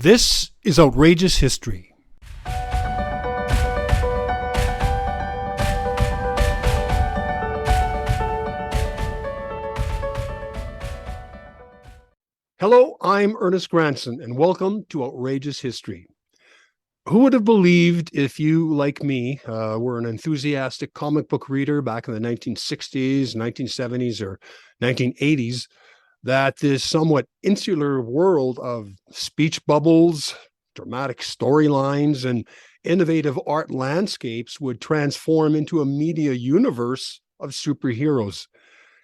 This is Outrageous History. Hello, I'm Ernest Granson, and welcome to Outrageous History. Who would have believed if you, like me, were an enthusiastic comic book reader back in the 1960s, 1970s, or 1980s, that this somewhat insular world of speech bubbles, dramatic storylines, and innovative art landscapes would transform into a media universe of superheroes?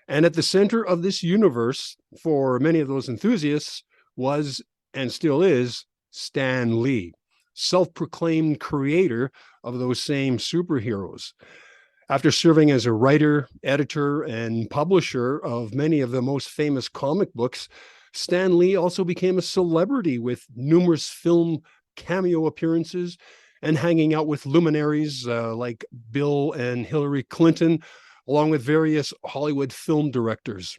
And at the center of this universe, for many of those enthusiasts, was and still is Stan Lee, self-proclaimed creator of those same superheroes. After serving as a writer, editor, and publisher of many of the most famous comic books, Stan Lee also became a celebrity with numerous film cameo appearances and hanging out with luminaries like Bill and Hillary Clinton, along with various Hollywood film directors.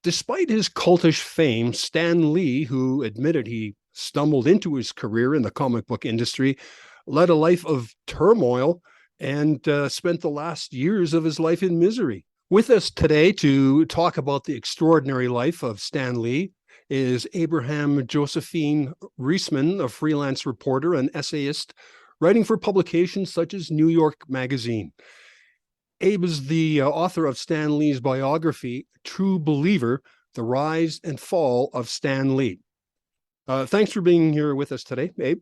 Despite his cultish fame, Stan Lee, who admitted he stumbled into his career in the comic book industry, led a life of turmoil and spent the last years of his life in misery. With us today to talk about the extraordinary life of Stan Lee is Abraham Josephine Reisman, a freelance reporter and essayist, writing for publications such as New York Magazine. Abe is the author of Stan Lee's biography, True Believer, The Rise and Fall of Stan Lee. Thanks for being here with us today, Abe.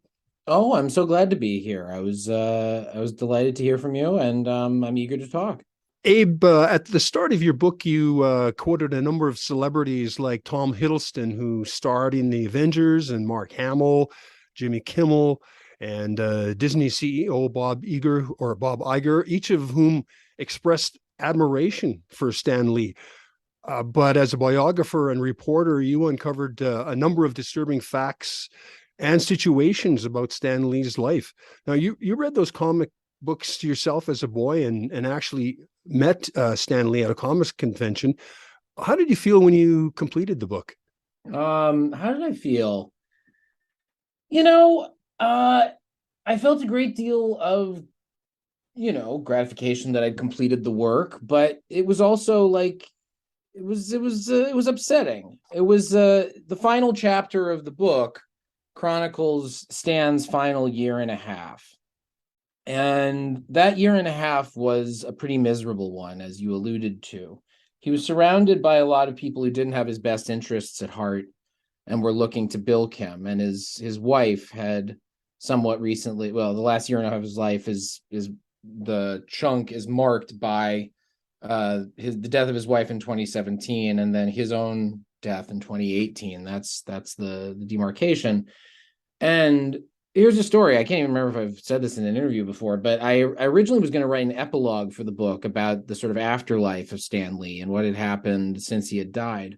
Oh, I'm so glad to be here. I was delighted to hear from you, and I'm eager to talk. Abe, at the start of your book, you quoted a number of celebrities like Tom Hiddleston, who starred in the Avengers, and Mark Hamill, Jimmy Kimmel, and Disney CEO Bob Iger, each of whom expressed admiration for Stan Lee. But as a biographer and reporter, you uncovered a number of disturbing facts and situations about Stan Lee's life. Now, you read those comic books yourself as a boy and actually met Stan Lee at a comics convention. How did you feel when you completed the book? How did I feel? You know, I felt a great deal of, gratification that I'd completed the work, but it was also like it was upsetting. It was the final chapter of the book chronicles Stan's final year and a half. And that year and a half was a pretty miserable one, as you alluded to. He was surrounded by a lot of people who didn't have his best interests at heart and were looking to bilk him. And his wife had somewhat recently, well, the last year and a half of his life is the chunk is marked by the death of his wife in 2017 and then his own death in 2018. That's the demarcation. And here's a story. I can't even remember if I've said this in an interview before, but I originally was going to write an epilogue for the book about the sort of afterlife of Stan Lee and what had happened since he had died.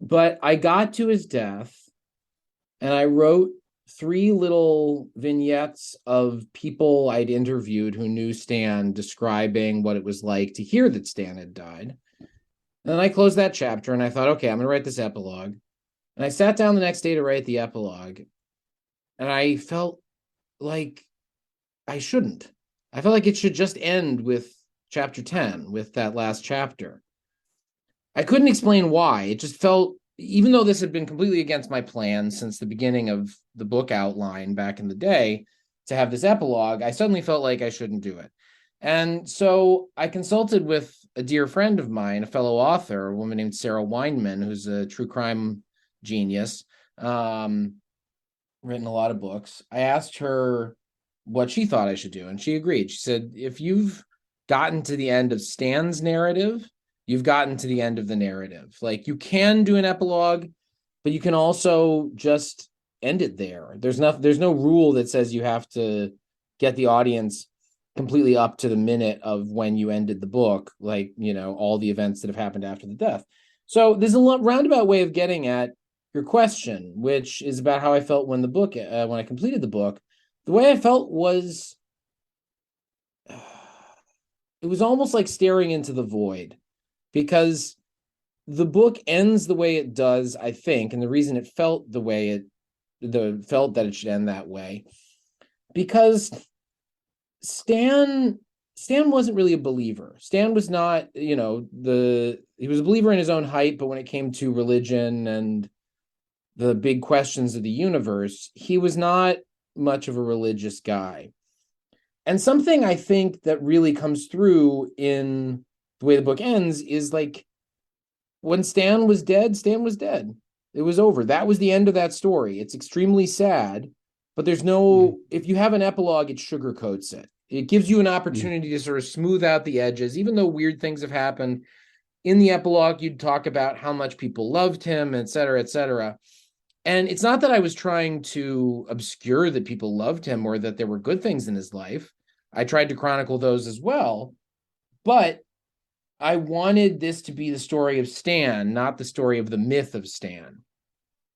But I got to his death and I wrote 3 little vignettes of people I'd interviewed who knew Stan, describing what it was like to hear that Stan had died. And then I closed that chapter and I thought, okay, I'm going to write this epilogue. And I sat down the next day to write the epilogue. And I felt like I shouldn't. I felt like it should just end with chapter 10, with that last chapter. I couldn't explain why. It just felt, even though this had been completely against my plan since the beginning of the book outline back in the day, to have this epilogue, I suddenly felt like I shouldn't do it. And so I consulted with a dear friend of mine, a fellow author, a woman named Sarah Weinman, who's a true crime genius, written a lot of books. I asked her what she thought I should do, and she agreed. She said, if you've gotten to the end of Stan's narrative, you've gotten to the end of the narrative. Like, you can do an epilogue, but you can also just end it there. There's no rule that says you have to get the audience completely up to the minute of when you ended the book, like, all the events that have happened after the death. So there's a roundabout way of getting at your question, which is about how I felt when I completed the book. The way I felt was, it was almost like staring into the void, because the book ends the way it does, I think, and the reason it felt the way it felt that it should end that way, because Stan wasn't really a believer. Stan was not, he was a believer in his own hype, but when it came to religion and the big questions of the universe, he was not much of a religious guy. And something I think that really comes through in the way the book ends is like, when Stan was dead, Stan was dead. It was over. That was the end of that story. It's extremely sad, but there's no, if you have an epilogue, it sugarcoats it. It gives you an opportunity to sort of smooth out the edges, even though weird things have happened. In the epilogue, you'd talk about how much people loved him, et cetera, et cetera. And it's not that I was trying to obscure that people loved him or that there were good things in his life. I tried to chronicle those as well. But I wanted this to be the story of Stan, not the story of the myth of Stan.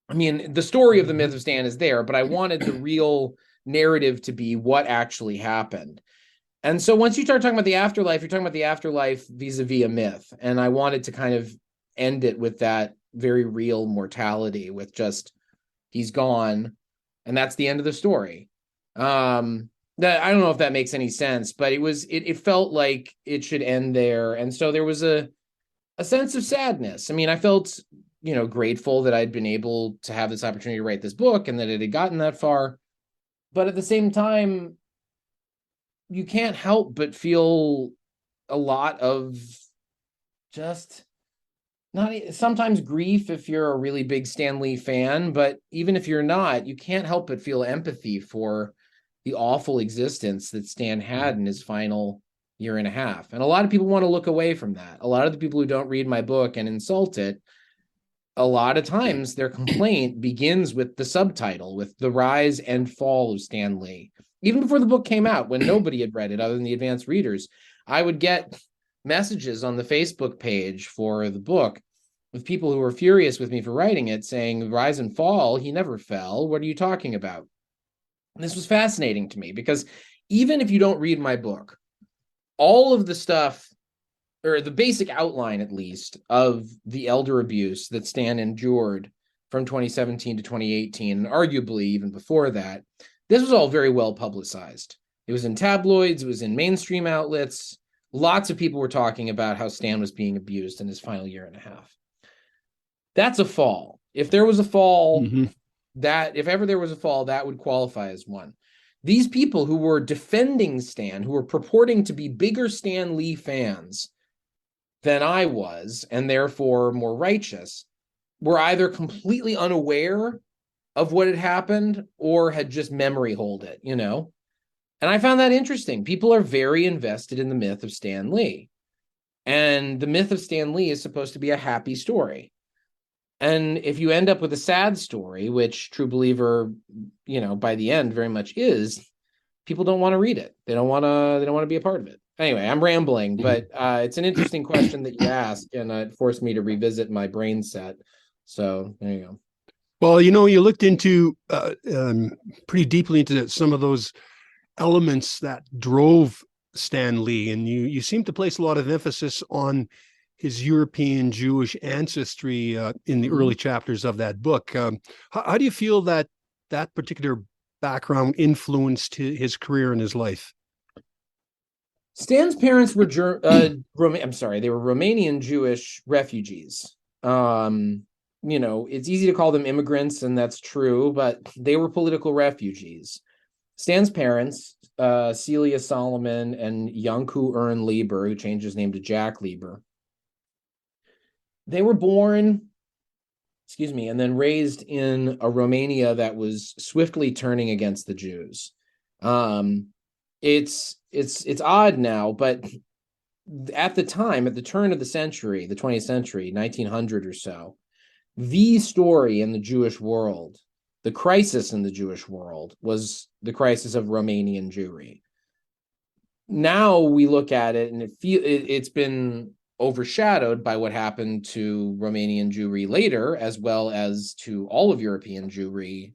I mean, the story of the myth of Stan is there, but I wanted the real narrative to be what actually happened. And so once you start talking about the afterlife, you're talking about the afterlife vis-a-vis a myth. And I wanted to kind of end it with that very real mortality, with just, he's gone, and that's the end of the story. That, I don't know if that makes any sense, but it felt like it should end there. And so there was a sense of sadness. I mean, I felt, grateful that I'd been able to have this opportunity to write this book and that it had gotten that far. But at the same time, you can't help but feel a lot of just not sometimes grief if you're a really big Stan Lee fan, but even if you're not, you can't help but feel empathy for the awful existence that Stan had in his final year and a half. And a lot of people want to look away from that. A lot of the people who don't read my book and insult it, a lot of times their complaint begins with the subtitle, with the rise and fall of Stan Lee. Even before the book came out, when nobody had read it other than the advanced readers, I would get messages on the Facebook page for the book with people who were furious with me for writing it, saying, rise and fall, he never fell. What are you talking about? And this was fascinating to me, because even if you don't read my book, all of the stuff, or the basic outline at least, of the elder abuse that Stan endured from 2017 to 2018, and arguably even before that, this was all very well publicized. It was in tabloids, it was in mainstream outlets. Lots of people were talking about how Stan was being abused in his final year and a half. That's a fall. If there was a fall, if ever there was a fall, that would qualify as one. These people who were defending Stan, who were purporting to be bigger Stan Lee fans than I was, and therefore more righteous, were either completely unaware of what had happened or had just memory holed it, And I found that interesting. People are very invested in the myth of Stan Lee. And the myth of Stan Lee is supposed to be a happy story. And if you end up with a sad story, which True Believer, by the end very much is, people don't want to read it. They don't want to be a part of it. Anyway, I'm rambling, but it's an interesting question that you asked, and it forced me to revisit my brain set. So there you go. Well, you looked into pretty deeply into some of those elements that drove Stan Lee, and you seem to place a lot of emphasis on his European Jewish ancestry in the early chapters of that book. How do you feel that particular background influenced his career and his life? Stan's parents were they were Romanian Jewish refugees. It's easy to call them immigrants, and that's true, but they were political refugees. Stan's parents, Celia Solomon and Janku Ern Lieber, who changed his name to Jack Lieber, they were born, and then raised in a Romania that was swiftly turning against the Jews. It's odd now, but at the time, at the turn of the century, the 20th century, 1900 or so, the story in the Jewish world, the crisis in the Jewish world, was the crisis of Romanian Jewry. Now we look at it, and it's been overshadowed by what happened to Romanian Jewry later, as well as to all of European Jewry,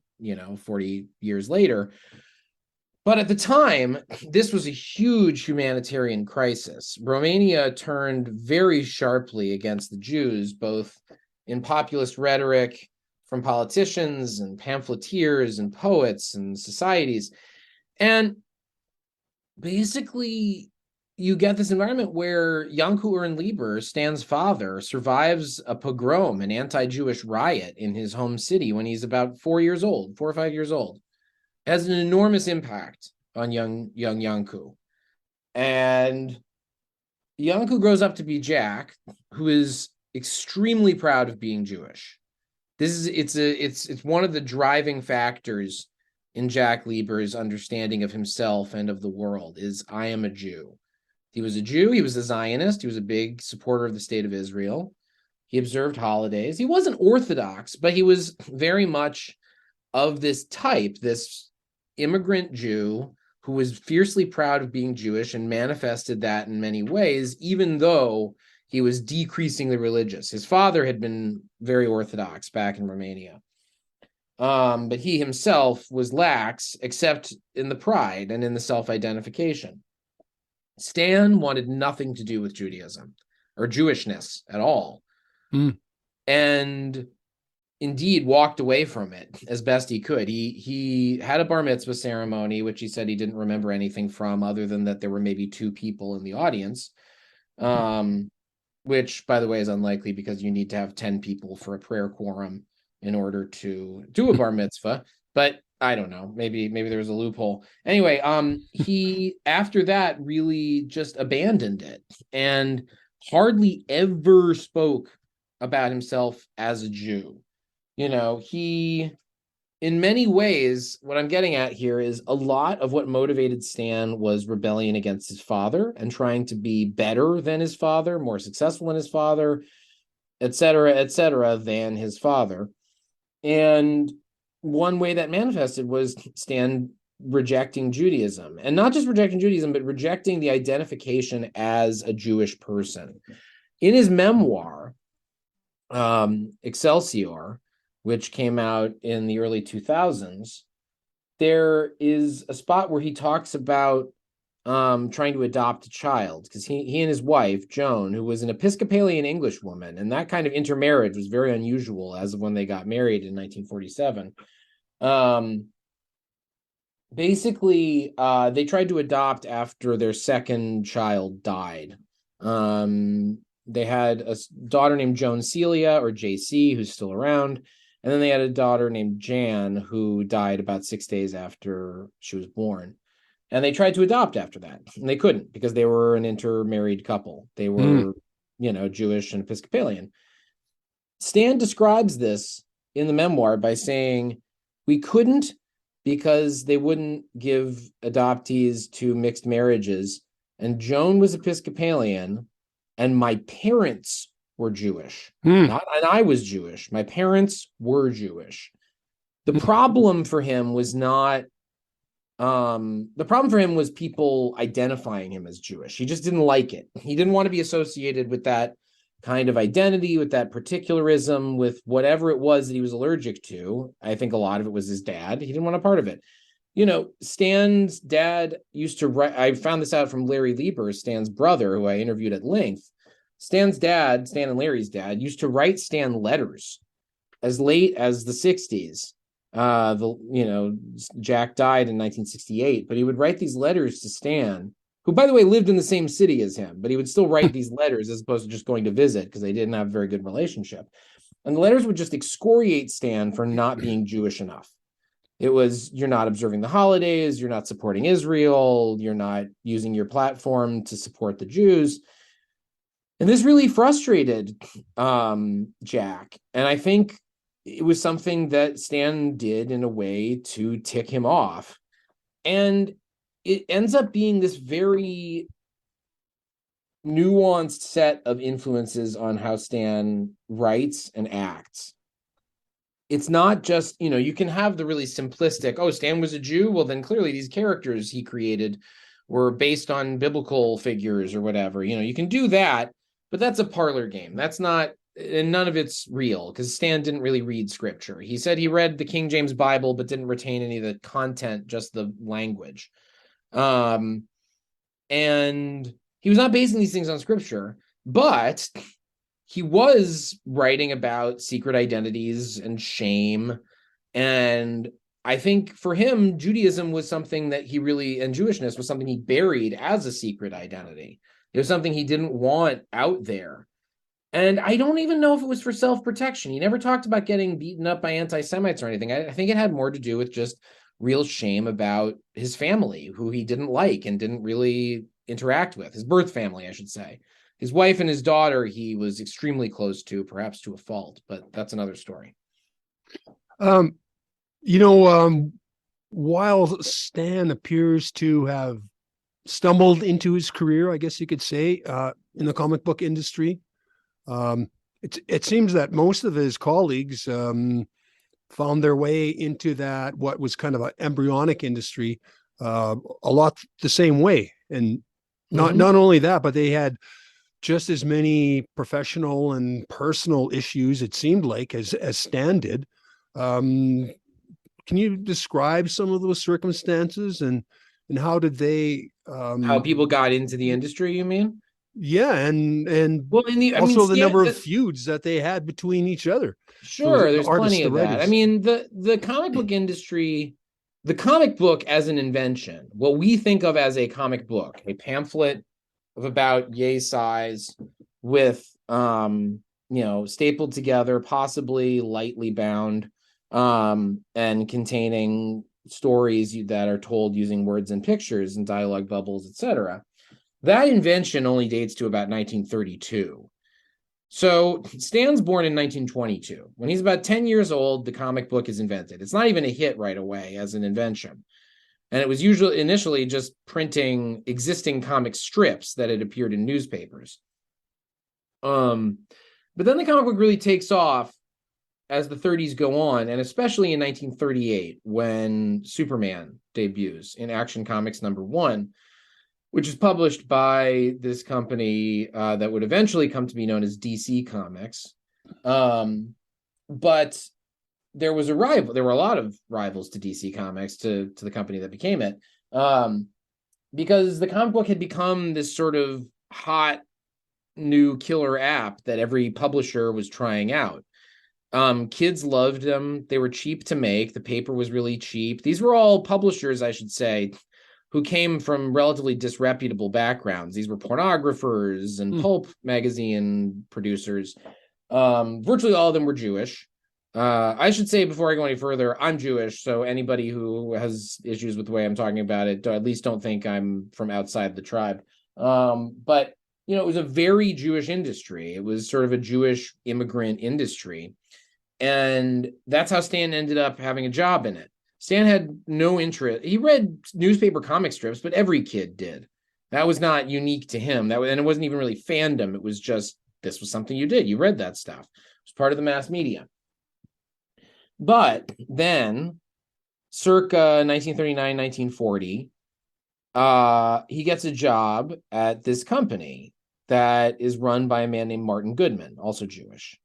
40 years later. But at the time, this was a huge humanitarian crisis. Romania turned very sharply against the Jews, both in populist rhetoric, from politicians and pamphleteers and poets and societies. And basically, you get this environment where Ernst Lieber, Stan's father, survives a pogrom, an anti-Jewish riot in his home city when he's about 4 or 5 years old. It has an enormous impact on young Janku. And Janku grows up to be Jack, who is extremely proud of being Jewish. It's one of the driving factors in Jack Lieber's understanding of himself and of the world is I am a Jew. He was a Jew. He was a Zionist. He was a big supporter of the state of Israel. He observed holidays. He wasn't Orthodox, but he was very much of this type, this immigrant Jew who was fiercely proud of being Jewish and manifested that in many ways, even though he was decreasingly religious. His father had been very Orthodox back in Romania. But he himself was lax, except in the pride and in the self-identification. Stan wanted nothing to do with Judaism or Jewishness at all. And indeed walked away from it as best he could. He had a bar mitzvah ceremony, which he said he didn't remember anything from other than that there were maybe 2 people in the audience, which, by the way, is unlikely because you need to have 10 people for a prayer quorum in order to do a bar mitzvah. But I don't know, maybe there was a loophole. Anyway, he, after that, really just abandoned it and hardly ever spoke about himself as a Jew. You know, he, in many ways, what I'm getting at here is a lot of what motivated Stan was rebellion against his father and trying to be better than his father, more successful than his father, et cetera, than his father. And one way that manifested was Stan rejecting Judaism, and not just rejecting Judaism, but rejecting the identification as a Jewish person. In his memoir, Excelsior, which came out in the early 2000s, there is a spot where he talks about trying to adopt a child, because he and his wife, Joan, who was an Episcopalian English woman, and that kind of intermarriage was very unusual as of when they got married in 1947. Basically, they tried to adopt after their second child died. They had a daughter named Joan Celia, or JC, who's still around. And then they had a daughter named Jan, who died about 6 days after she was born. And they tried to adopt after that. And they couldn't because they were an intermarried couple. They were, Jewish and Episcopalian. Stan describes this in the memoir by saying, we couldn't because they wouldn't give adoptees to mixed marriages. And Joan was Episcopalian, and my parents were Jewish. And I was Jewish. My parents were Jewish. The problem for him was not, the problem for him was people identifying him as Jewish. He just didn't like it. He didn't want to be associated with that kind of identity, with that particularism, with whatever it was that he was allergic to. I think a lot of it was his dad. He didn't want a part of it. Stan's dad used to write, I found this out from Larry Lieber, Stan's brother, who I interviewed at length. Stan's dad, Stan and Larry's dad, used to write Stan letters as late as the 60s. Jack died in 1968, but he would write these letters to Stan, who, by the way, lived in the same city as him, but he would still write these letters as opposed to just going to visit because they didn't have a very good relationship. And the letters would just excoriate Stan for not being Jewish enough. It was, you're not observing the holidays, you're not supporting Israel, you're not using your platform to support the Jews. And this really frustrated Jack. And I think it was something that Stan did in a way to tick him off. And it ends up being this very nuanced set of influences on how Stan writes and acts. It's not just, you can have the really simplistic, oh, Stan was a Jew? Well, then clearly these characters he created were based on biblical figures or whatever. You can do that, but that's a parlor game. That's not, and none of it's real because Stan didn't really read scripture. He said he read the King James Bible, but didn't retain any of the content, just the language. And he was not basing these things on scripture, but he was writing about secret identities and shame. And I think for him, Judaism was something that he really, and Jewishness was something he buried as a secret identity. It was something he didn't want out there. And I don't even know if it was for self-protection. He never talked about getting beaten up by anti-Semites or anything. I think it had more to do with just real shame about his family, who he didn't like and didn't really interact with. His birth family, I should say. His wife and his daughter, he was extremely close to, perhaps to a fault, but that's another story. Um, you know, while Stan appears to have stumbled into his career, I guess you could say, in the comic book industry, it seems that most of his colleagues found their way into that what was kind of an embryonic industry a lot the same way, and not only that, but they had just as many professional and personal issues, it seemed like, as Stan did. Can you describe some of those circumstances, and how did they How people got into the industry, you mean? yeah, and Well, also the Stan, number of feuds that they had between each other, sure, there's artists, plenty the of that. writers. I mean, the comic book industry, the comic book as an invention, what we think of as a comic book, a pamphlet of about yay size with stapled together, possibly lightly bound, and containing stories that are told using words and pictures and dialogue bubbles, etc. That invention only dates to about 1932. So Stan's born in 1922. When he's about 10 years old, the comic book is invented. It's not even a hit right away as an invention. And it was initially just printing existing comic strips that had appeared in newspapers. But then the comic book really takes off as the 30s go on, and especially in 1938, when Superman debuts in Action Comics #1, which is published by this company that would eventually come to be known as DC Comics. But there was a rival. There were a lot of rivals to DC Comics, to the company that became it, because the comic book had become this sort of hot new killer app that every publisher was trying out. Kids loved them. They were cheap to make. The paper was really cheap. These were all publishers, I should say, who came from relatively disreputable backgrounds. These were pornographers and pulp magazine producers. Virtually all of them were Jewish. I should say, before I go any further, I'm Jewish, so anybody who has issues with the way I'm talking about it, at least don't think I'm from outside the tribe. But it was a very Jewish industry. It was sort of a Jewish immigrant industry. And that's how Stan ended up having a job in it. Stan had no interest. He read newspaper comic strips, but every kid did. That was not unique to him. And it wasn't even really fandom. It was just, this was something you did. You read that stuff. It was part of the mass media. But then, circa 1939, 1940, he gets a job at this company that is run by a man named Martin Goodman, also Jewish.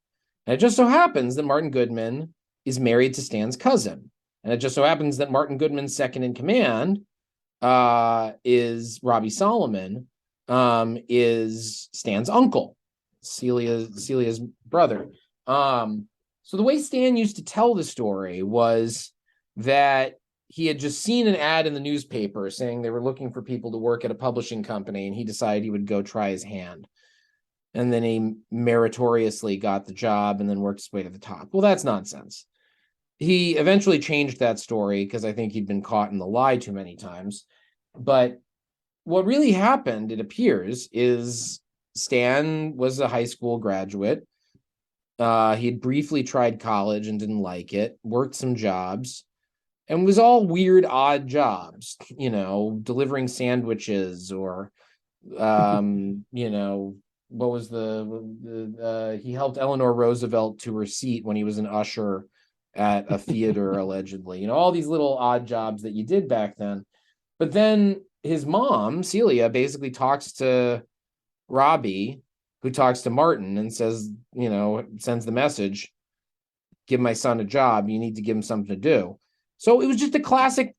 And it just so happens that Martin Goodman is married to Stan's cousin. And it just so happens that Martin Goodman's second in command is Robbie Solomon, is Stan's uncle, Celia's brother. So the way Stan used to tell the story was that he had just seen an ad in the newspaper saying they were looking for people to work at a publishing company, and he decided he would go try his hand. And then he meritoriously got the job and then worked his way to the top. Well, that's nonsense. He eventually changed that story because I think he'd been caught in the lie too many times. But what really happened, it appears, is Stan was a high school graduate. He had briefly tried college and didn't like it, worked some jobs, and was all weird, odd jobs, delivering sandwiches or, what was he helped Eleanor Roosevelt to her seat when he was an usher at a theater, allegedly, all these little odd jobs that you did back then. But then his mom, Celia, basically talks to Robbie, who talks to Martin and says, sends the message, give my son a job. You need to give him something to do. So it was just a classic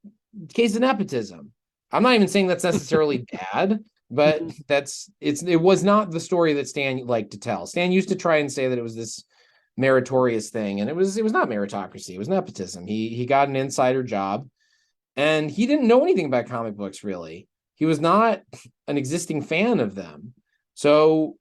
case of nepotism. I'm not even saying that's necessarily bad, But Mhm. it was not the story that Stan liked to tell. Stan used to try and say that it was this meritorious thing, and it was not meritocracy, it was nepotism. He got an insider job, and he didn't know anything about comic books really. He was not an existing fan of them. So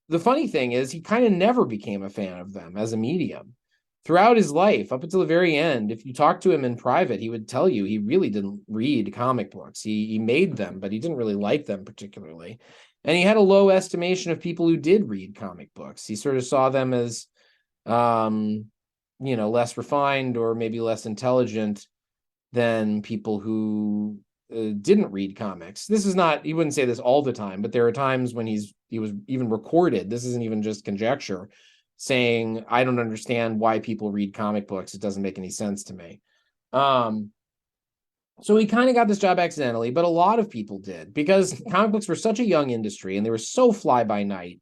the funny thing is he kind of never became a fan of them as a medium. Throughout his life, up until the very end, if you talk to him in private, he would tell you he really didn't read comic books. He made them, but he didn't really like them particularly. And he had a low estimation of people who did read comic books. He sort of saw them as um, less refined or maybe less intelligent than people who didn't read comics. This is not, he wouldn't say this all the time, but there are times when he was even recorded. This isn't even just conjecture, saying, I don't understand why people read comic books. It doesn't make any sense to me. Um, so he kind of got this job accidentally, but a lot of people did because comic books were such a young industry and they were so fly by night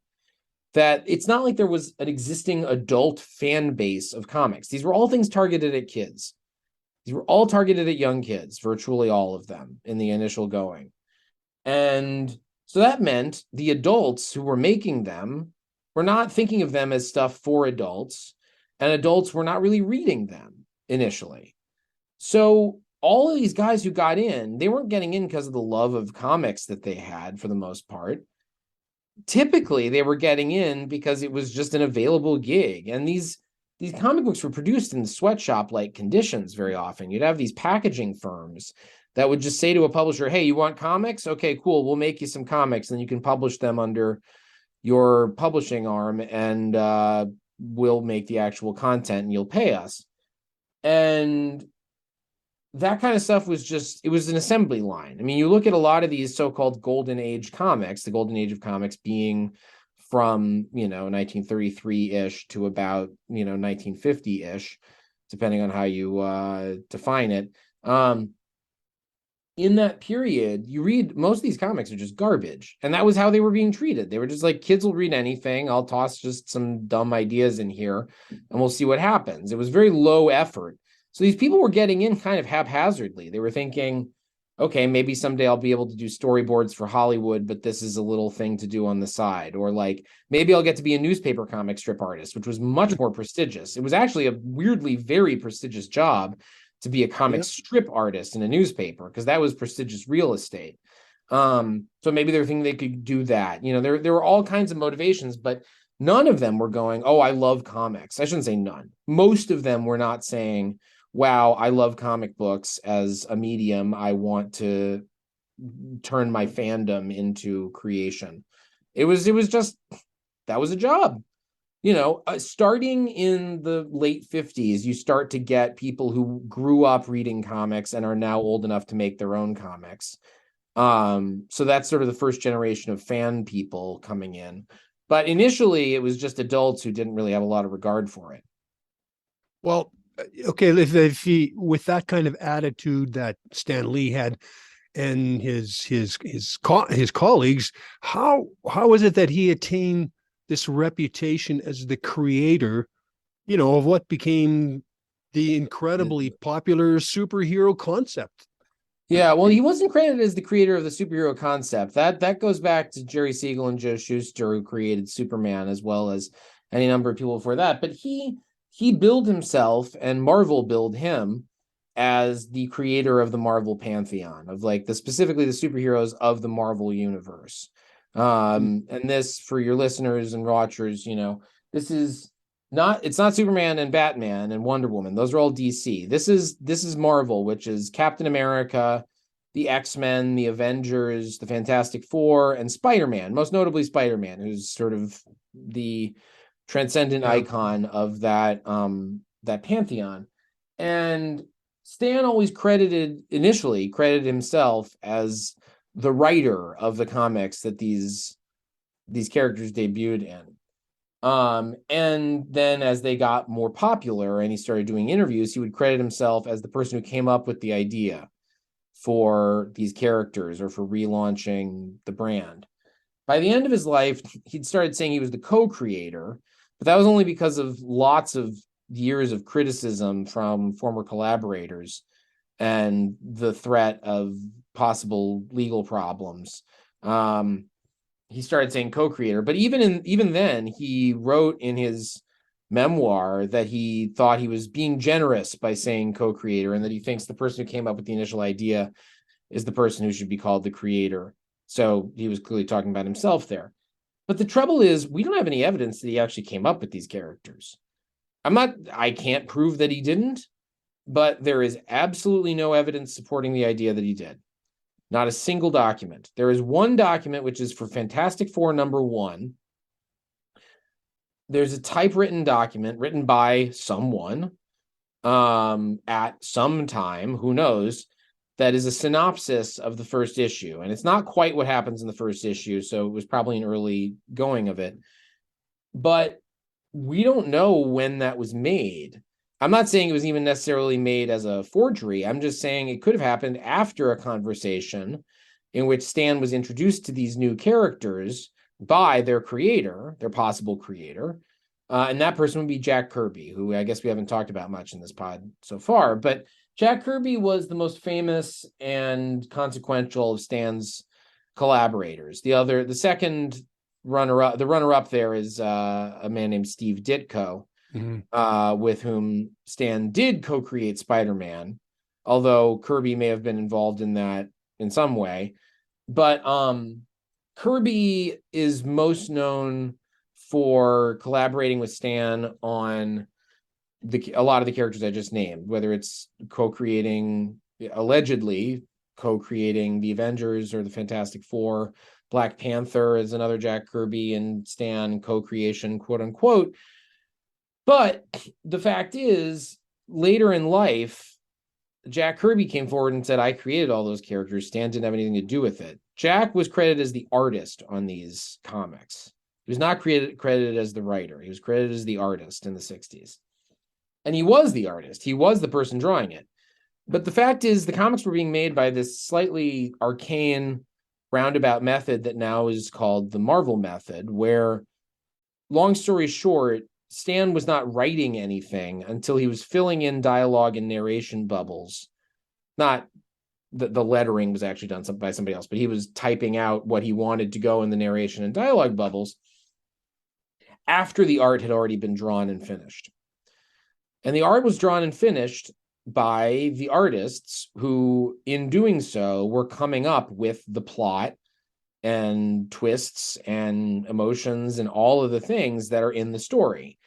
that it's not like there was an existing adult fan base of comics. These were all things targeted at kids. These were all targeted at young kids, virtually all of them in the initial going. And so that meant the adults who were making them were not thinking of them as stuff for adults, and adults were not really reading them initially. So all of these guys who got in, they weren't getting in because of the love of comics that they had for the most part. Typically, they were getting in because it was just an available gig. And these comic books were produced in sweatshop like conditions very often. You'd have these packaging firms that would just say to a publisher, hey, you want comics? Okay, cool. We'll make you some comics and you can publish them under your publishing arm, and we'll make the actual content and you'll pay us. And that kind of stuff was just, it was an assembly line. I mean, you look at a lot of these so-called golden age comics, the golden age of comics being from 1933-ish to about 1950-ish, depending on how you define it. In that period, you read most of these comics are just garbage, and that was how they were being treated. They were just like, kids will read anything, I'll toss just some dumb ideas in here and we'll see what happens. It was very low effort. So these people were getting in kind of haphazardly. They were thinking, okay, maybe someday I'll be able to do storyboards for Hollywood, but this is a little thing to do on the side. Or like, maybe I'll get to be a newspaper comic strip artist, which was much more prestigious. It was actually a weirdly very prestigious job to be a comic Yeah. strip artist in a newspaper, because that was prestigious real estate. So maybe they're thinking they could do that. There were all kinds of motivations, but none of them were going, oh, I love comics. I shouldn't say none. Most of them were not saying, wow, I love comic books as a medium. I want to turn my fandom into creation. It was just, that was a job. Starting in the late 50s, you start to get people who grew up reading comics and are now old enough to make their own comics. So that's sort of the first generation of fan people coming in. But initially, it was just adults who didn't really have a lot of regard for it. Well, okay, if he with that kind of attitude that Stan Lee had and his colleagues, how is it that he attained this reputation as the creator, of what became the incredibly popular superhero concept? Yeah, well, he wasn't credited as the creator of the superhero concept. That goes back to Jerry Siegel and Joe Shuster, who created Superman, as well as any number of people before that. But he billed himself, and Marvel billed him as the creator of the Marvel pantheon, of like specifically the superheroes of the Marvel universe. And this, for your listeners and watchers, this is not, it's not Superman and Batman and Wonder Woman. Those are all DC. This is Marvel, which is Captain America, the X-Men, the Avengers, the Fantastic Four, and Spider-Man, most notably Spider-Man, who's sort of the transcendent Yeah. icon of that pantheon. And Stan always initially credited himself as the writer of the comics that these characters debuted in. And then as they got more popular and he started doing interviews, he would credit himself as the person who came up with the idea for these characters or for relaunching the brand. By the end of his life, he'd started saying he was the co-creator, but that was only because of lots of years of criticism from former collaborators and the threat of possible legal problems. He started saying co-creator, but even then, he wrote in his memoir that he thought he was being generous by saying co-creator, and that he thinks the person who came up with the initial idea is the person who should be called the creator. So he was clearly talking about himself there. But the trouble is, we don't have any evidence that he actually came up with these characters. I can't prove that he didn't, but there is absolutely no evidence supporting the idea that he did. Not a single document. There is one document, which is for Fantastic Four #1. There's a typewritten document written by someone at some time, who knows, that is a synopsis of the first issue. And it's not quite what happens in the first issue, so it was probably an early going of it. But we don't know when that was made. I'm not saying it was even necessarily made as a forgery. I'm just saying it could have happened after a conversation in which Stan was introduced to these new characters by their creator, their possible creator. And that person would be Jack Kirby, who I guess we haven't talked about much in this pod so far. But Jack Kirby was the most famous and consequential of Stan's collaborators. The second runner-up there is a man named Steve Ditko, with whom Stan did co-create Spider-Man, although Kirby may have been involved in that in some way. But Kirby is most known for collaborating with Stan on a lot of the characters I just named, whether it's allegedly co-creating the Avengers or the Fantastic Four. Black Panther is another Jack Kirby and Stan co-creation, quote unquote. But the fact is, later in life, Jack Kirby came forward and said, I created all those characters. Stan didn't have anything to do with it. Jack was credited as the artist on these comics. He was not credited as the writer. He was credited as the artist in the 60s. And he was the artist. He was the person drawing it. But the fact is, the comics were being made by this slightly arcane, roundabout method that now is called the Marvel method, where, long story short, Stan was not writing anything until he was filling in dialogue and narration bubbles. Not the lettering was actually done by somebody else, but he was typing out what he wanted to go in the narration and dialogue bubbles after the art had already been drawn and finished. And the art was drawn and finished by the artists who, in doing so, were coming up with the plot and twists and emotions and all of the things that are in the story.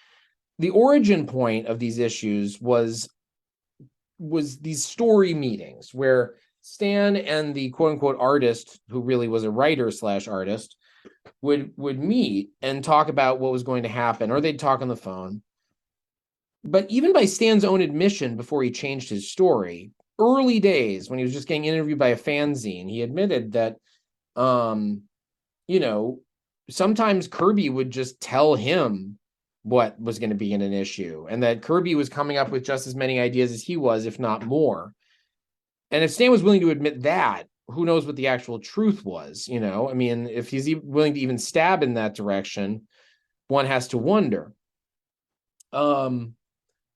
The origin point of these issues was these story meetings where Stan and the quote unquote artist, who really was a writer / artist, would meet and talk about what was going to happen, or they'd talk on the phone. But even by Stan's own admission, before he changed his story, early days when he was just getting interviewed by a fanzine, he admitted that, sometimes Kirby would just tell him what was going to be in an issue, and that Kirby was coming up with just as many ideas as he was, if not more. And if Stan was willing to admit that, who knows what the actual truth was, I mean, if he's willing to even stab in that direction, one has to wonder.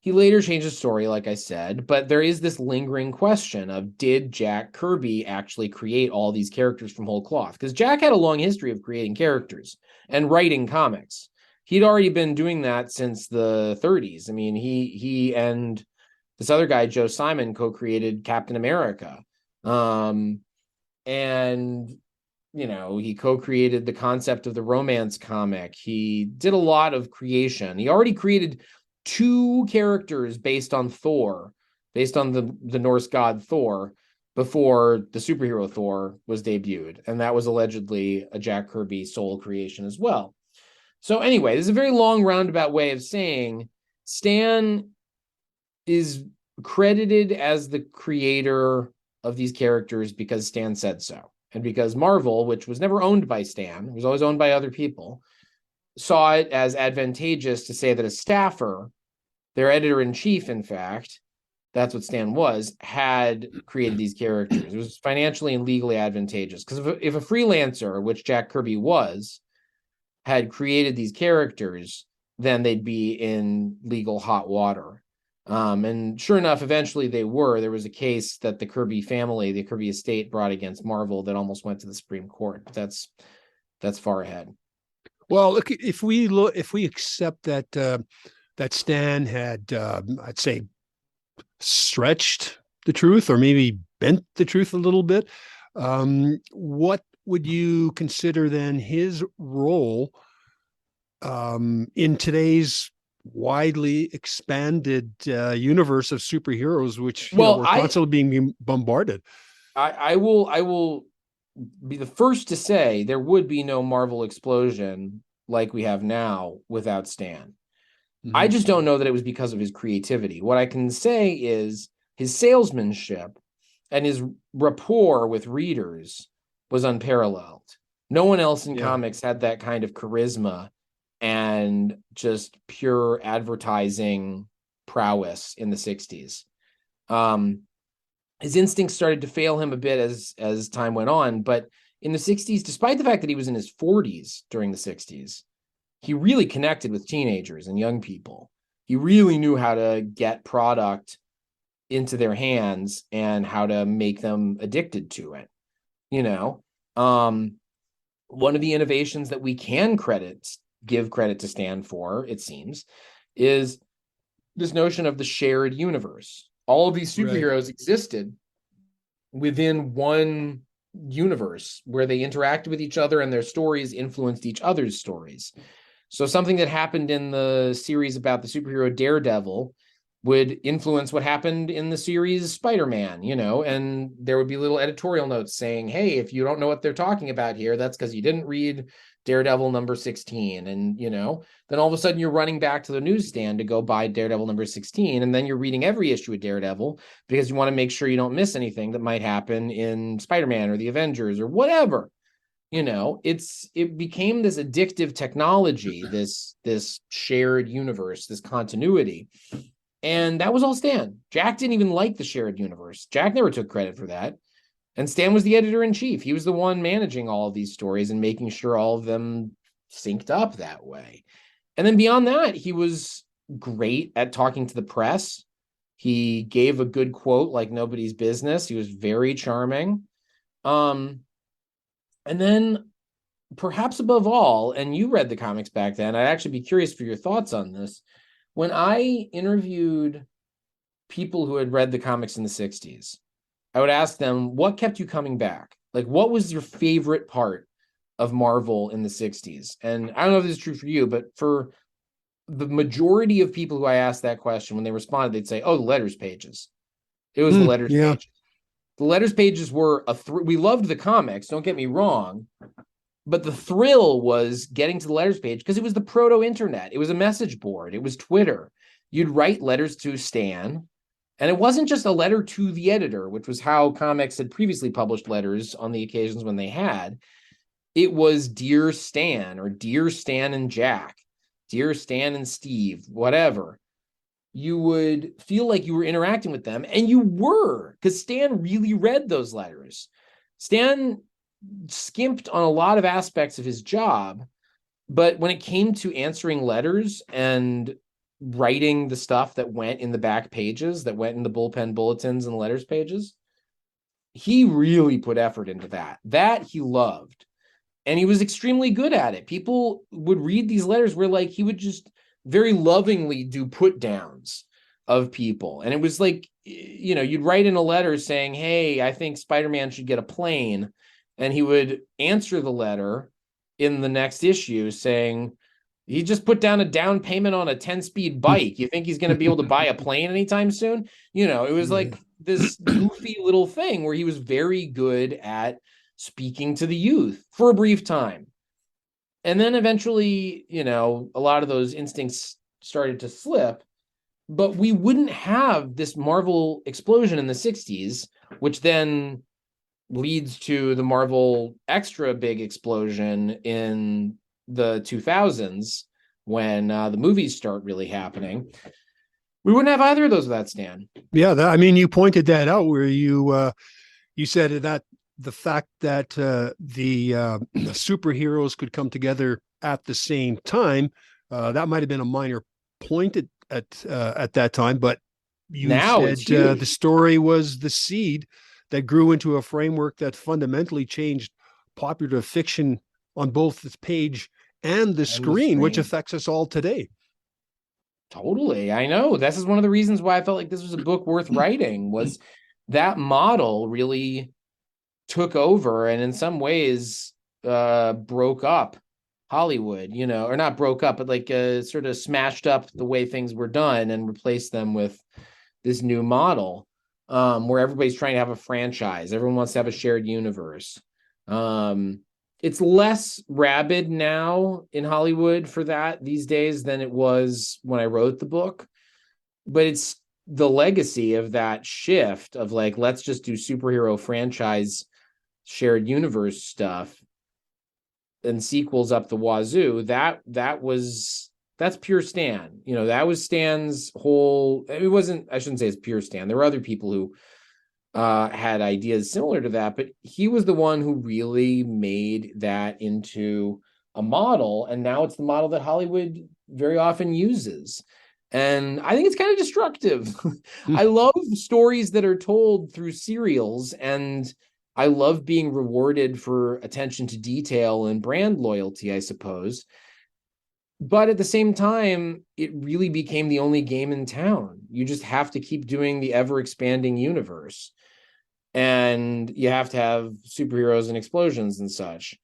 He later changed his story, like I said, but there is this lingering question of, did Jack Kirby actually create all these characters from whole cloth? Because Jack had a long history of creating characters and writing comics. He'd already been doing that since the 30s. I mean, he and this other guy, Joe Simon, co-created Captain America. And, he co-created the concept of the romance comic. He did a lot of creation. He already created 2 characters based on Thor, based on the Norse god Thor, before the superhero Thor was debuted. And that was allegedly a Jack Kirby sole creation as well. So anyway, this is a very long roundabout way of saying Stan is credited as the creator of these characters because Stan said so. And because Marvel, which was never owned by Stan, it was always owned by other people, saw it as advantageous to say that a staffer, their editor-in-chief, in fact, that's what Stan was, had created these characters. It was financially and legally advantageous. Because if a freelancer, which Jack Kirby was, had created these characters, then they'd be in legal hot water. And sure enough, eventually they were. There was a case that the Kirby family, the Kirby estate, brought against Marvel that almost went to the Supreme Court. But that's far ahead. Well, look, if we accept that Stan had, I'd say, stretched the truth or maybe bent the truth a little bit, what would you consider then his role in today's widely expanded universe of superheroes, which Well, we're constantly being bombarded? I will be the first to say there would be no Marvel explosion like we have now without Stan. I just don't know that it was because of his creativity. What I can say is his salesmanship and his rapport with readers was unparalleled. No one else in comics had that kind of charisma and just pure advertising prowess in the 60s. His instincts started to fail him a bit as time went on, but in the 60s, despite the fact that he was in his 40s during the 60s, he really connected with teenagers and young people. He really knew how to get product into their hands and how to make them addicted to it. One of the innovations that we can give credit to Stan for, it seems, is this notion of the shared universe. All of these superheroes existed within one universe where they interacted with each other and their stories influenced each other's stories. So something that happened in the series about the superhero Daredevil would influence what happened in the series Spiderman, and there would be little editorial notes saying, hey, if you don't know what they're talking about here, that's because you didn't read Daredevil number 16. And, then all of a sudden you're running back to the newsstand to go buy Daredevil number 16. And then you're reading every issue of Daredevil because you want to make sure you don't miss anything that might happen in Spider-Man or the Avengers or whatever. It became this addictive technology, this shared universe, this continuity. And that was all Stan. Jack didn't even like the shared universe. Jack never took credit for that. And Stan was the editor-in-chief. He was the one managing all of these stories and making sure all of them synced up that way. And then beyond that, he was great at talking to the press. He gave a good quote like nobody's business. He was very charming. And then perhaps above all, and you read the comics back then, I'd actually be curious for your thoughts on this. When I interviewed people who had read the comics in the 60s, I would ask them, what kept you coming back? Like, what was your favorite part of Marvel in the 60s? And I don't know if this is true for you, but for the majority of people who I asked that question, when they responded, they'd say, oh, the letters pages. It was the letters pages. The letters pages were we loved the comics, don't get me wrong, but the thrill was getting to the letters page because it was the proto-internet. It was a message board. It was Twitter. You'd write letters to Stan, and it wasn't just a letter to the editor, which was how comics had previously published letters on the occasions when they had. It was Dear Stan or Dear Stan and Jack, Dear Stan and Steve, whatever. You would feel like you were interacting with them, and you were, because Stan really read those letters. Stan skimped on a lot of aspects of his job, but when it came to answering letters and writing the stuff that went in the back pages, that went in the bullpen bulletins and the letters pages, he really put effort into that he loved, and he was extremely good at it. People would read these letters where like he would just very lovingly do put downs of people, and it was like, you'd write in a letter saying, hey, I think Spider-Man should get a plane, and he would answer the letter in the next issue saying, he just put down a down payment on a 10-speed bike. You think he's going to be able to buy a plane anytime soon? It was like this goofy little thing where he was very good at speaking to the youth for a brief time. And then eventually, a lot of those instincts started to slip, but we wouldn't have this Marvel explosion in the 60s, which then leads to the Marvel extra big explosion in the 2000s when the movies start really happening. We wouldn't have either of those without Stan. Yeah, you pointed that out where you said that the fact that the superheroes could come together at the same time, that might have been a minor point at that time, but You Now it's said the huge. story was the seed that grew into a framework that fundamentally changed popular fiction on both the page and the And the screen, which screen. affects us all today. Totally. I know. This is one of the reasons why I felt like this was a book worth writing, was that model really took over and in some ways broke up Hollywood, or not broke up, but like sort of smashed up the way things were done and replaced them with this new model, where everybody's trying to have a franchise. Everyone wants to have a shared universe. It's less rabid now in Hollywood for that these days than it was when I wrote the book. But it's the legacy of that shift of like, let's just do superhero franchise shared universe stuff and sequels up the wazoo. That's pure Stan. That was Stan's whole. It wasn't. I shouldn't say it's pure Stan. There were other people who had ideas similar to that, but he was the one who really made that into a model, and now it's the model that Hollywood very often uses. And I think it's kind of destructive. I love stories that are told through serials, and I love being rewarded for attention to detail and brand loyalty, I suppose. But at the same time, it really became the only game in town. You just have to keep doing the ever expanding universe. And you have to have superheroes and explosions and such.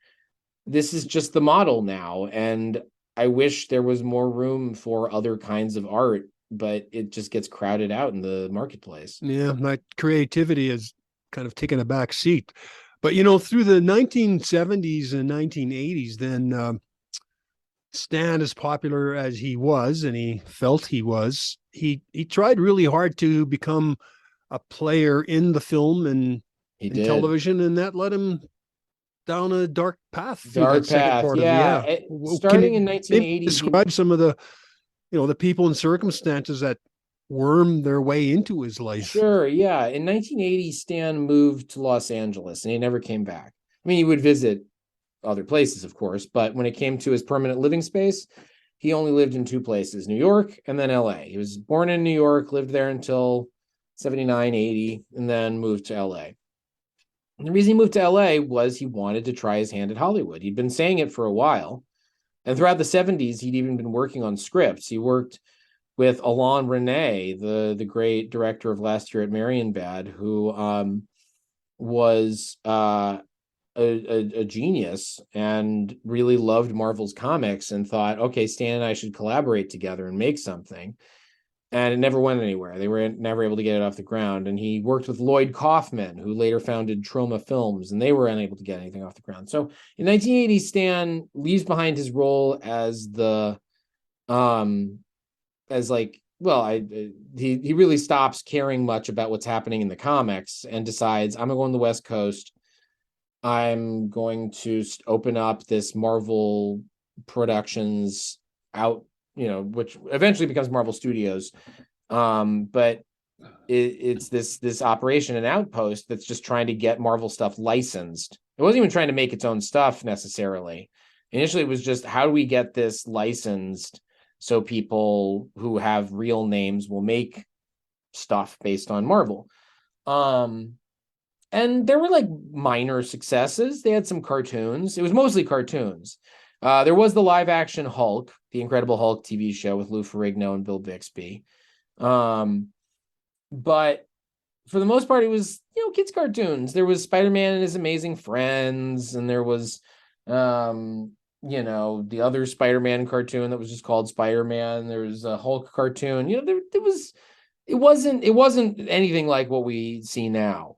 This is just the model now. And I wish there was more room for other kinds of art, but it just gets crowded out in the marketplace. Yeah, my creativity has kind of taken a back seat. But through the 1970s and 1980s, then Stan, as popular as he was, and he felt he was, he tried really hard to become a player in the film and He in did. television, and that led him down a dark path through that Dark second Path. part of Yeah. Can Starting in you maybe 1980, describe some of the people and circumstances that wormed their way into his life? sure. Yeah. In 1980, Stan moved to Los Angeles and he never came back. I mean, he would visit other places, of course, but when it came to his permanent living space, he only lived in two places, New York and then LA. He was born in New York, lived there until 79, 80, and then moved to LA. And the reason he moved to LA was he wanted to try his hand at Hollywood. He'd been saying it for a while. And throughout the 70s, he'd even been working on scripts. He worked with Alain Resnais, the great director of Last Year at Marienbad, who was a genius and really loved Marvel's comics and thought, okay, Stan and I should collaborate together and make something. And it never went anywhere. They were never able to get it off the ground. And he worked with Lloyd Kaufman, who later founded Troma Films, and they were unable to get anything off the ground. So in 1980, Stan leaves behind his role as the as like, well, he really stops caring much about what's happening in the comics and decides, I'm gonna go on the West Coast. I'm going to open up this Marvel Productions out, which eventually becomes Marvel Studios. But it's this operation, an outpost that's just trying to get Marvel stuff licensed. It wasn't even trying to make its own stuff necessarily. Initially, it was just, how do we get this licensed so people who have real names will make stuff based on Marvel. And there were like minor successes. They had some cartoons. It was mostly cartoons. There was the live action Hulk, the Incredible Hulk TV show with Lou Ferrigno and Bill Bixby. But for the most part, it was, kids' cartoons. There was Spiderman and His Amazing Friends, and there was, the other Spider-Man cartoon that was just called Spider-Man. There was a Hulk cartoon. It wasn't anything like what we see now.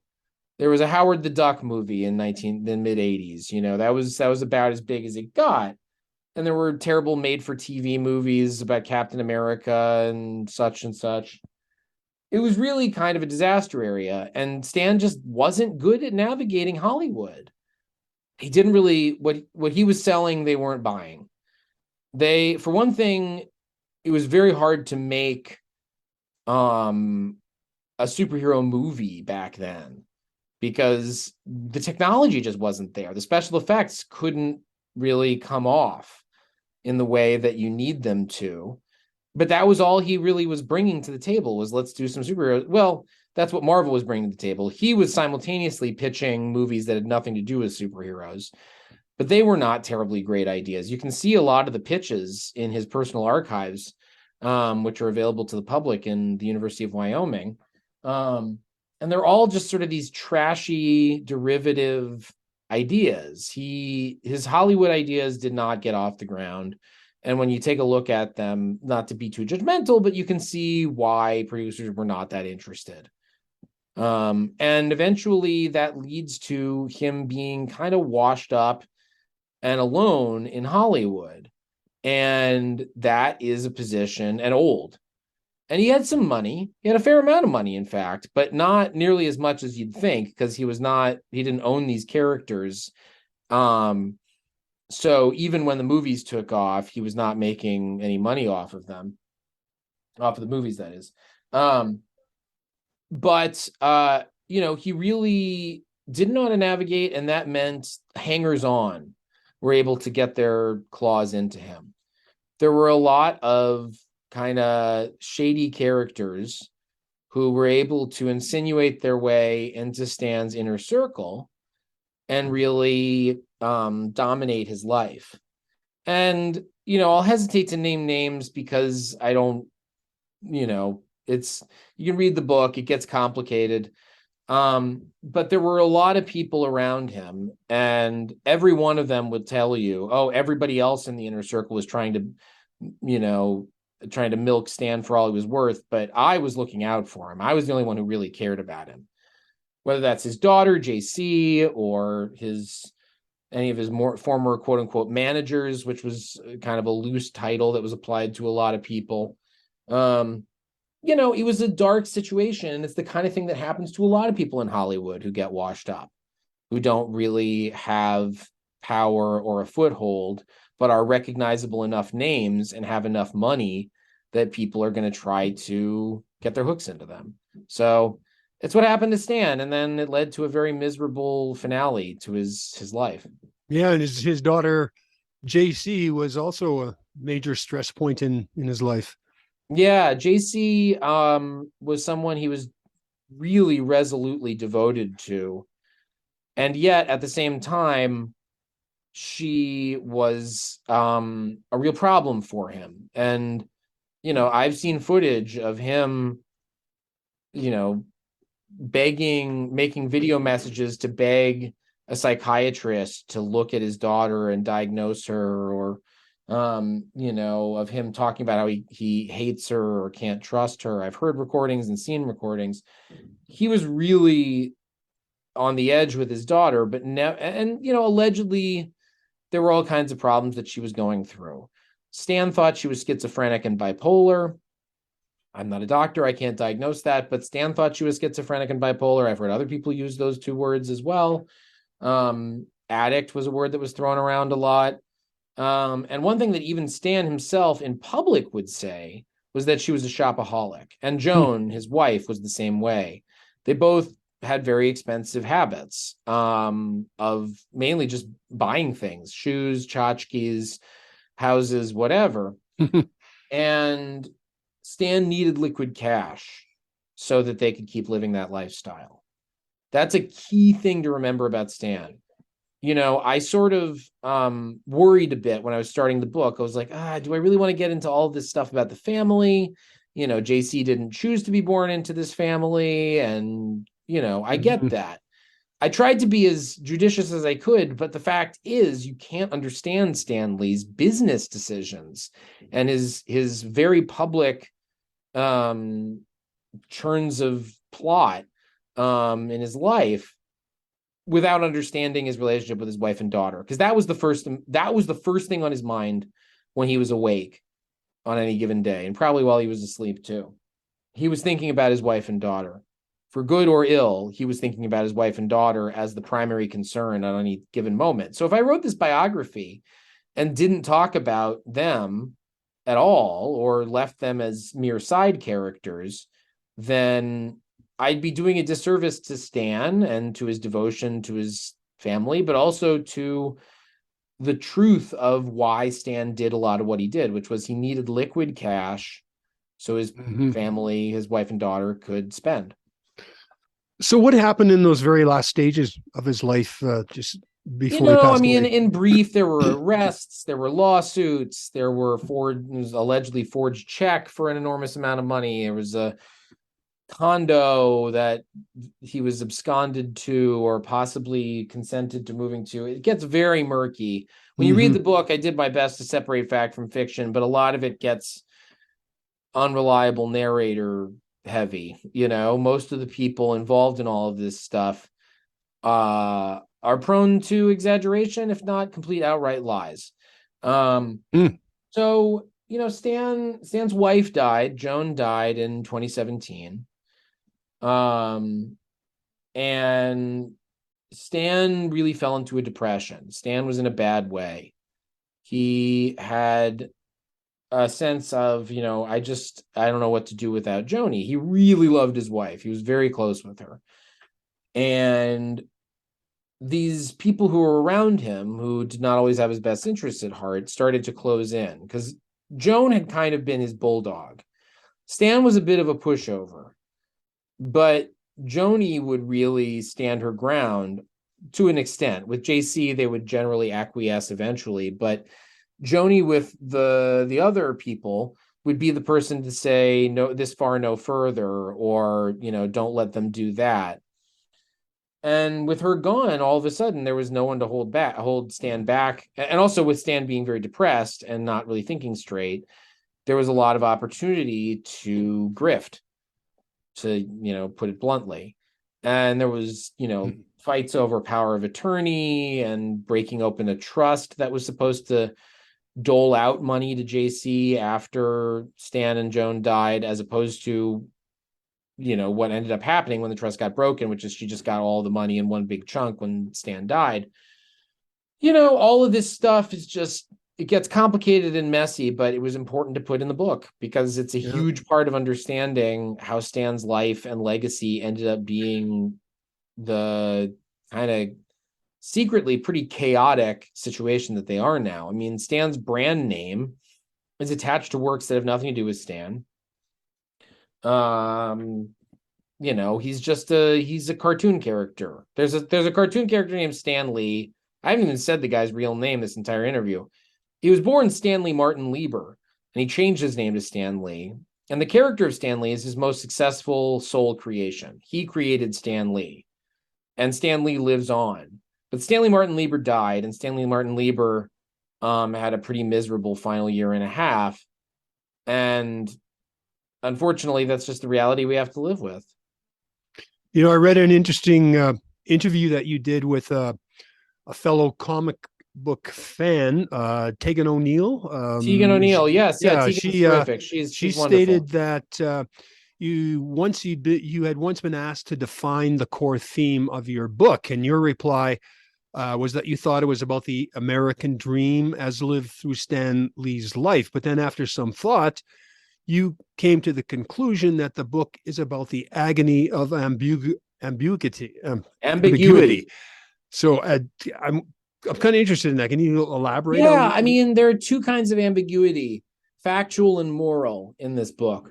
There was a Howard the Duck movie in the mid 80s. That was about as big as it got. And there were terrible made for TV movies about Captain America and such and such. It was really kind of a disaster area. And Stan just wasn't good at navigating Hollywood. He didn't really, what he was selling, they weren't buying. For one thing, it was very hard to make a superhero movie back then, because the technology just wasn't there. The special effects couldn't really come off in the way that you need them to. but that was all he really was bringing to the table, was let's do some superheroes. Well, that's what Marvel was bringing to the table. He was simultaneously pitching movies that had nothing to do with superheroes, but they were not terribly great ideas. You can see a lot of the pitches in his personal archives, which are available to the public in the University of Wyoming. And they're all just sort of these trashy derivative ideas. His Hollywood ideas did not get off the ground. And when you take a look at them, not to be too judgmental, but you can see why producers were not that interested. And eventually that leads to him being kind of washed up and alone in Hollywood. And that is a position, and old. And he had some money. He had a fair amount of money, in fact, but not nearly as much as you'd think, because he didn't own these characters. So even when the movies took off, he was not making any money off of them, off of the movies, that is. But he really didn't know how to navigate, and that meant hangers-on were able to get their claws into him. There were a lot of kind of shady characters who were able to insinuate their way into Stan's inner circle and really dominate his life. And, I'll hesitate to name names because I don't, you can read the book, it gets complicated. But there were a lot of people around him, and every one of them would tell you, oh, everybody else in the inner circle was trying to milk Stan for all he was worth, but I was looking out for him. I was the only one who really cared about him. Whether that's his daughter, JC, or any of his more former quote unquote managers, which was kind of a loose title that was applied to a lot of people. It was a dark situation, and it's the kind of thing that happens to a lot of people in Hollywood who get washed up, who don't really have power or a foothold, but are recognizable enough names and have enough money that people are going to try to get their hooks into them. So it's what happened to Stan, and then it led to a very miserable finale to his life. Yeah, and his daughter JC was also a major stress point in his life. Yeah, JC was someone he was really resolutely devoted to, and yet at the same time, she was a real problem for him. And I've seen footage of him, making video messages to beg a psychiatrist to look at his daughter and diagnose her, or of him talking about how he hates her or can't trust her. I've heard recordings and seen recordings. He was really on the edge with his daughter, but allegedly there were all kinds of problems that she was going through. Stan thought she was schizophrenic and bipolar. I'm not a doctor, I can't diagnose that, but Stan thought she was schizophrenic and bipolar. I've heard other people use those two words as well. Addict was a word that was thrown around a lot. And one thing that even Stan himself in public would say was that she was a shopaholic. And Joan, his wife, was the same way. They both had very expensive habits of mainly just buying things, shoes, tchotchkes, houses, whatever. And Stan needed liquid cash so that they could keep living that lifestyle. That's a key thing to remember about Stan. I sort of worried a bit when I was starting the book. I was like, do I really want to get into all this stuff about the family? JC didn't choose to be born into this family. And, I get that. I tried to be as judicious as I could, but the fact is you can't understand Stan Lee's business decisions and his very public churns of plot in his life without understanding his relationship with his wife and daughter, because that was the first thing on his mind when he was awake on any given day, and probably while he was asleep too. He was thinking about his wife and daughter. For good or ill, he was thinking about his wife and daughter as the primary concern at any given moment. So if I wrote this biography and didn't talk about them at all, or left them as mere side characters, then I'd be doing a disservice to Stan and to his devotion to his family, but also to the truth of why Stan did a lot of what he did, which was he needed liquid cash so his family, his wife and daughter, could spend. So what happened in those very last stages of his life, just You before he know, I passed mean, away? in brief, there were arrests, there were lawsuits, there were allegedly forged check for an enormous amount of money. There was a condo that he was absconded to or possibly consented to moving to. It gets very murky. When you read the book, I did my best to separate fact from fiction, but a lot of it gets unreliable narrator heavy. You know, most of the people involved in all of this stuff are prone to exaggeration, if not complete outright lies. So, you know, Stan's wife died. Joan died in 2017. And Stan really fell into a depression. Stan was in a bad way. He had a sense of, you know, I don't know what to do without Joni. He really loved his wife. He was very close with her. And these people who were around him, who did not always have his best interests at heart, started to close in because Joan had kind of been his bulldog. Stan was a bit of a pushover, but Joni would really stand her ground to an extent. With JC, they would generally acquiesce eventually, but Joni with the other people would be the person to say, no, this far, no further, or, you know, don't let them do that. And with her gone, all of a sudden there was no one to hold Stan back. And also with Stan being very depressed and not really thinking straight, there was a lot of opportunity to grift, to, you know, put it bluntly. And there was, you know, fights over power of attorney and breaking open a trust that was supposed to dole out money to JC after Stan and Joan died, as opposed to, you know, what ended up happening when the trust got broken, which is she just got all the money in one big chunk when Stan died. You know, all of this stuff is just, it gets complicated and messy, but it was important to put in the book because it's a huge part of understanding how Stan's life and legacy ended up being the kind of secretly pretty chaotic situation that they are now. I mean, Stan's brand name is attached to works that have nothing to do with Stan. You know, he's a cartoon character. There's a cartoon character named Stan Lee. I haven't even said the guy's real name this entire interview. He was born Stanley Martin Lieber, and he changed his name to Stan Lee. And the character of Stan Lee is his most successful sole creation. He created Stan Lee, and Stan Lee lives on. But Stanley Martin Lieber died, and Stanley Martin Lieber had a pretty miserable final year and a half. And unfortunately, that's just the reality we have to live with. You know, I read an interesting interview that you did with a fellow comic book fan, Tegan O'Neill. Tegan O'Neill, yes, yeah, Tegan's terrific. She She's stated wonderful. that you had once been asked to define the core theme of your book, and your reply was that you thought it was about the American dream as lived through Stan Lee's life. But then, after some thought, you came to the conclusion that the book is about the agony of ambiguity. So I'm kind of interested in that. Can you elaborate? Yeah, I mean, there are two kinds of ambiguity, factual and moral, in this book.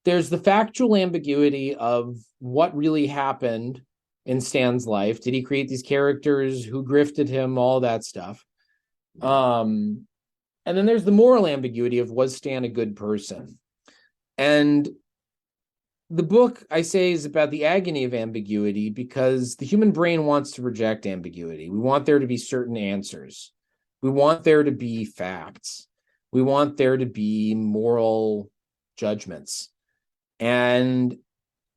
There's the factual ambiguity of what really happened in Stan's life. Did he create these characters? Who grifted him? All that stuff. And then there's the moral ambiguity of, was Stan a good person? And the book, I say, is about the agony of ambiguity because the human brain wants to reject ambiguity. We want there to be certain answers. We want there to be facts. We want there to be moral judgments. And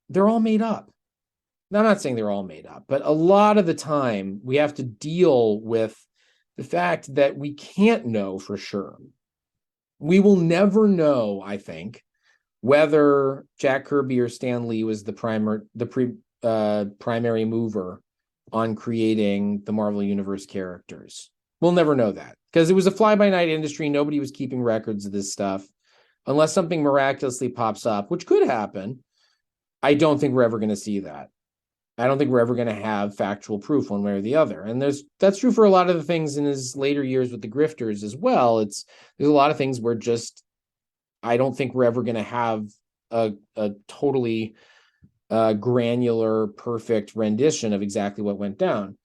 they're all made up. Now, I'm not saying they're all made up, but a lot of the time we have to deal with the fact that we can't know for sure. We will never know, I think, whether Jack Kirby or Stan Lee was the primary mover on creating the Marvel Universe characters. We'll never know that because it was a fly-by-night industry. Nobody was keeping records of this stuff. Unless something miraculously pops up, which could happen, I don't think we're ever going to see that. I don't think we're ever going to have factual proof one way or the other. And that's true for a lot of the things in his later years with the grifters as well. There's a lot of things where just, I don't think we're ever going to have a totally granular, perfect rendition of exactly what went down.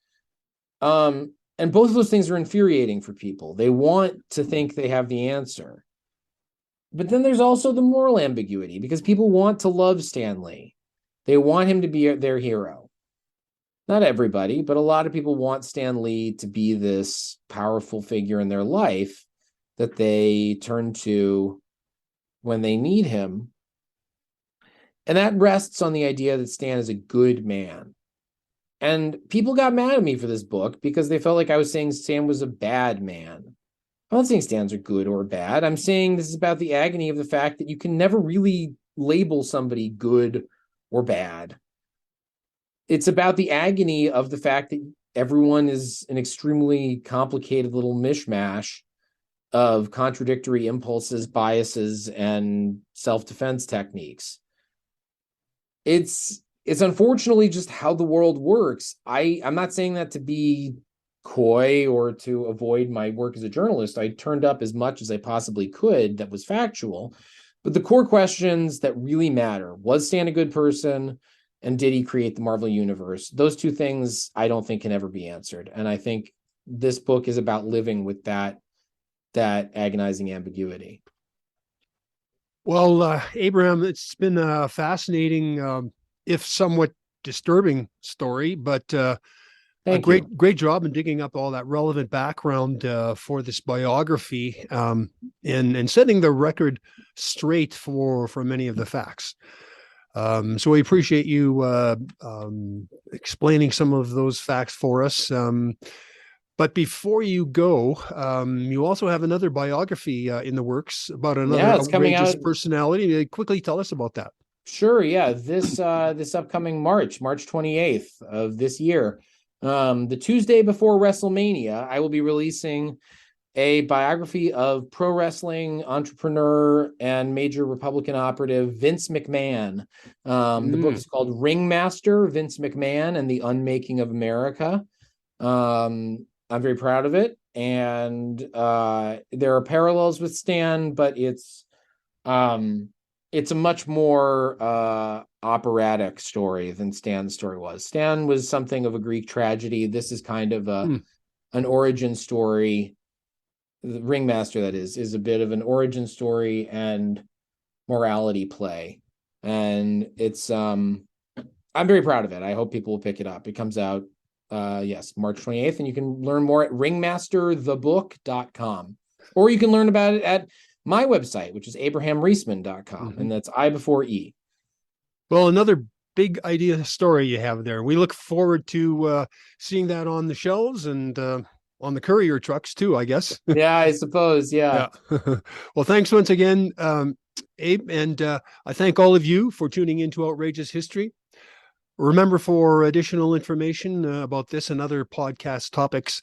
And both of those things are infuriating for people. They want to think they have the answer. But then there's also the moral ambiguity, because people want to love Stan Lee. They want him to be their hero. Not everybody, but a lot of people want Stan Lee to be this powerful figure in their life that they turn to when they need him. And that rests on the idea that Stan is a good man. And people got mad at me for this book because they felt like I was saying Stan was a bad man. I'm not saying Stans are good or bad. I'm saying this is about the agony of the fact that you can never really label somebody good or bad. It's about the agony of the fact that everyone is an extremely complicated little mishmash of contradictory impulses, biases, and self-defense techniques. It's unfortunately just how the world works. I'm not saying that to be coy or to avoid my work as a journalist. I turned up as much as I possibly could that was factual. But the core questions that really matter: was Stan a good person? And did he create the Marvel Universe? Those two things I don't think can ever be answered. And I think this book is about living with that agonizing ambiguity. Well, Abraham, it's been a fascinating, if somewhat disturbing story, but a great job in digging up all that relevant background for this biography, and setting the record straight for many of the facts. So we appreciate you explaining some of those facts for us. But before you go, you also have another biography in the works about another outrageous personality. Quickly tell us about that. Sure. Yeah. This upcoming March 28th of this year, the Tuesday before WrestleMania, I will be releasing a biography of pro wrestling entrepreneur and major Republican operative Vince McMahon. The book is called Ringmaster: Vince McMahon and the Unmaking of America. I'm very proud of it, and there are parallels with Stan, but it's a much more operatic story than Stan's story was. Stan was something of a Greek tragedy. This is kind of an origin story. The Ringmaster, that is a bit of an origin story and morality play. And it's I'm very proud of it. I hope people will pick it up. It comes out March 28th, and you can learn more at ringmasterthebook.com. Or you can learn about it at my website, which is abrahamreisman.com, and that's I before E. Well, another big idea story you have there. We look forward to seeing that on the shelves and on the courier trucks too, I guess. Yeah, I suppose. Yeah. Well, thanks once again, Abe. And I thank all of you for tuning into Outrageous History. Remember, for additional information about this and other podcast topics,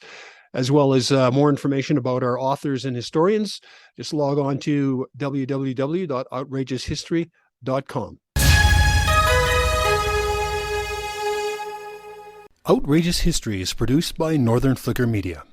as well as more information about our authors and historians, just log on to www.outrageoushistory.com. Outrageous History is produced by Northern Flicker Media.